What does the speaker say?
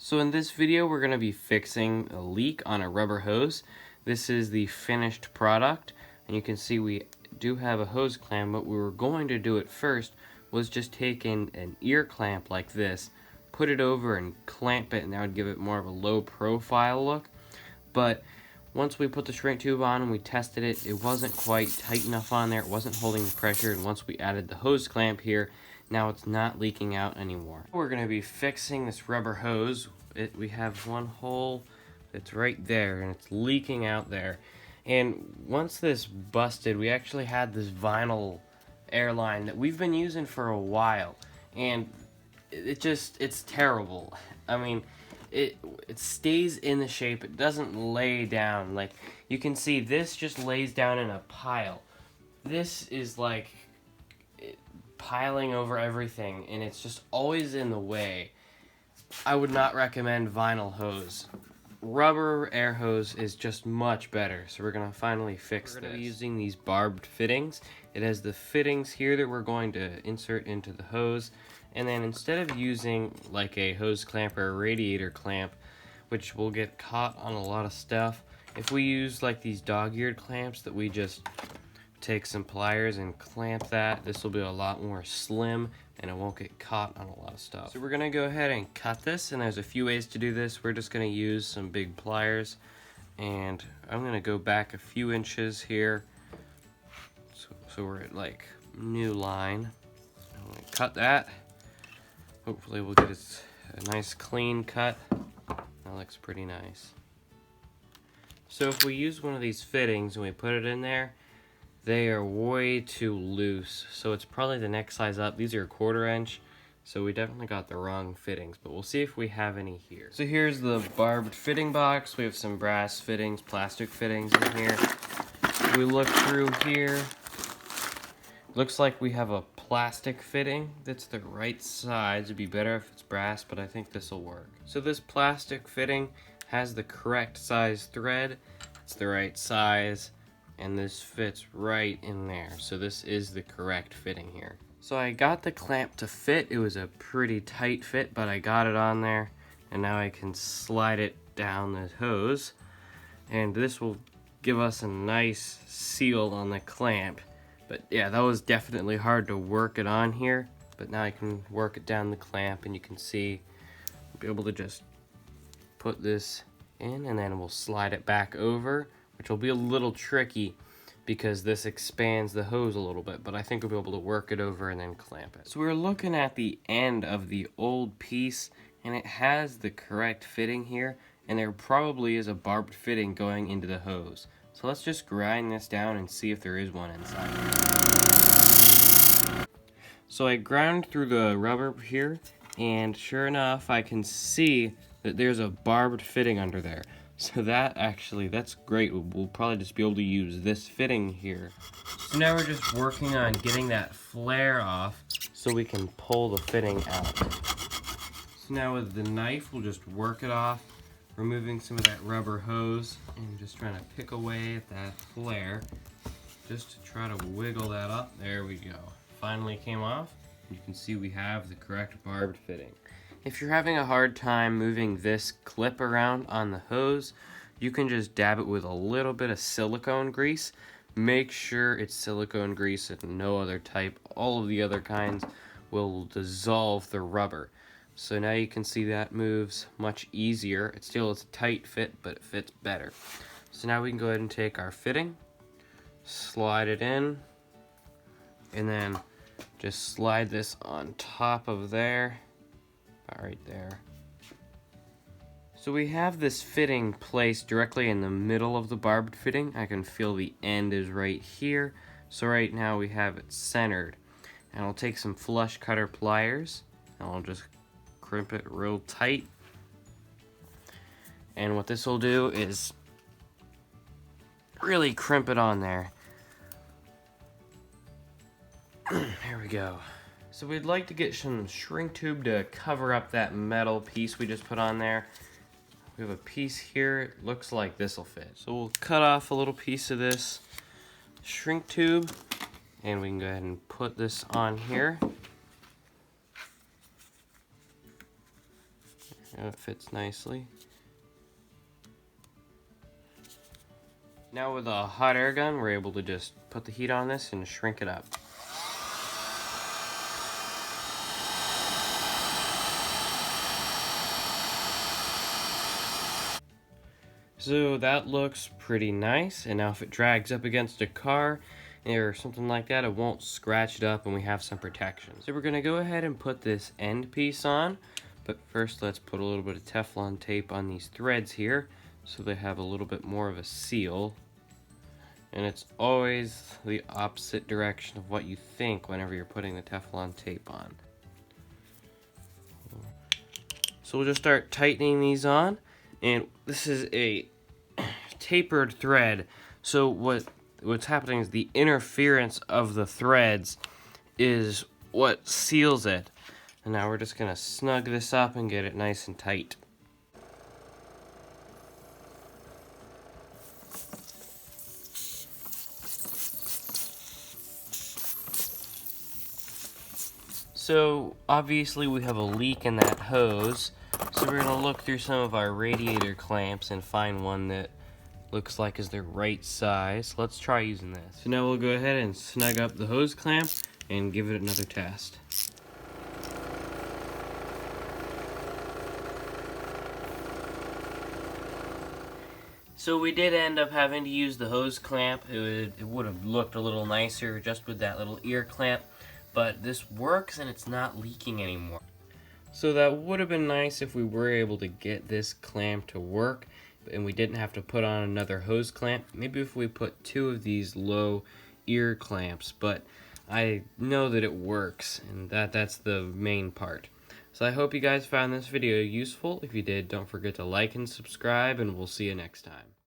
So in this video we're going to be fixing a leak on a rubber hose. This is the finished product and you can see we do have a hose clamp, but we were going to do it first was just take an ear clamp like this, put it over and clamp it, and that would give it more of a low profile look. But once we put the shrink tube on and we tested it, it wasn't quite tight enough on there, it wasn't holding the pressure, and once we added the hose clamp here, now it's not leaking out anymore. We're going to be fixing this rubber hose. We have one hole that's right there and it's leaking out there. And once this busted, we actually had this vinyl airline that we've been using for a while, and it's terrible. I mean, it stays in the shape, it doesn't lay down. Like you can see, this just lays down in a pile. This is like piling over everything, and it's just always in the way. I would not recommend vinyl hose. Rubber air hose is just much better, so we're gonna finally fix this. We're gonna be using these barbed fittings. It has the fittings here that we're going to insert into the hose, and then instead of using like a hose clamp or a radiator clamp, which will get caught on a lot of stuff, if we use like these dog-eared clamps that we just take some pliers and clamp that, this will be a lot more slim and it won't get caught on a lot of stuff. So we're gonna go ahead and cut this, and there's a few ways to do this. We're just gonna use some big pliers, and I'm gonna go back a few inches here so we're at like new line. I'm gonna cut that. Hopefully we'll get a nice clean cut. That looks pretty nice. So if we use one of these fittings and we put it in there, they are way too loose, so it's probably the next size up. These are a 1/4 inch, so we definitely got the wrong fittings, but we'll see if we have any here. So here's the barbed fitting box. We have some brass fittings, plastic fittings in here. We look through here. Looks like we have a plastic fitting that's the right size. It'd be better if it's brass, but I think this will work. So this plastic fitting has the correct size thread. It's the right size, and this fits right in there. So this is the correct fitting here. So I got the clamp to fit. It was a pretty tight fit, but I got it on there, and now I can slide it down the hose, and this will give us a nice seal on the clamp. But yeah, that was definitely hard to work it on here, but now I can work it down the clamp, and you can see I'll be able to just put this in, and then we'll slide it back over, which will be a little tricky because this expands the hose a little bit, but I think we'll be able to work it over and then clamp it. So we're looking at the end of the old piece, and it has the correct fitting here, and there probably is a barbed fitting going into the hose. So let's just grind this down and see if there is one inside. So I ground through the rubber here, and sure enough, I can see that there's a barbed fitting under there. So that's great. We'll probably just be able to use this fitting here. So now we're just working on getting that flare off so we can pull the fitting out. So now with the knife, we'll just work it off, removing some of that rubber hose and just trying to pick away at that flare just to try to wiggle that up. There we go. Finally came off. You can see we have the correct barbed fitting. If you're having a hard time moving this clip around on the hose, you can just dab it with a little bit of silicone grease. Make sure it's silicone grease and no other type. All of the other kinds will dissolve the rubber. So now you can see that moves much easier. It still is a tight fit, but it fits better. So now we can go ahead and take our fitting, slide it in, and then just slide this on top of there. Right there. So we have this fitting placed directly in the middle of the barbed fitting. I can feel the end is right here. So right now we have it centered. And I'll take some flush cutter pliers and I'll just crimp it real tight. And what this will do is really crimp it on there. There we go. So we'd like to get some shrink tube to cover up that metal piece we just put on there. We have a piece here, it looks like this will fit. So we'll cut off a little piece of this shrink tube, and we can go ahead and put this on here. It fits nicely. Now with a hot air gun, we're able to just put the heat on this and shrink it up. So that looks pretty nice, and now if it drags up against a car or something like that, it won't scratch it up and we have some protection. So we're gonna go ahead and put this end piece on, but first let's put a little bit of Teflon tape on these threads here so they have a little bit more of a seal. And it's always the opposite direction of what you think whenever you're putting the Teflon tape on. So we'll just start tightening these on. And this is a tapered thread, so what's happening is the interference of the threads is what seals it. And now we're just gonna snug this up and get it nice and tight. So obviously we have a leak in that hose. So we're going to look through some of our radiator clamps and find one that looks like is the right size. Let's try using this. So now we'll go ahead and snug up the hose clamp and give it another test. So we did end up having to use the hose clamp. It would have looked a little nicer just with that little ear clamp, but this works and it's not leaking anymore. So that would have been nice if we were able to get this clamp to work and we didn't have to put on another hose clamp. Maybe if we put 2 of these low ear clamps, but I know that it works, and that's the main part. So I hope you guys found this video useful. If you did, don't forget to like and subscribe, and we'll see you next time.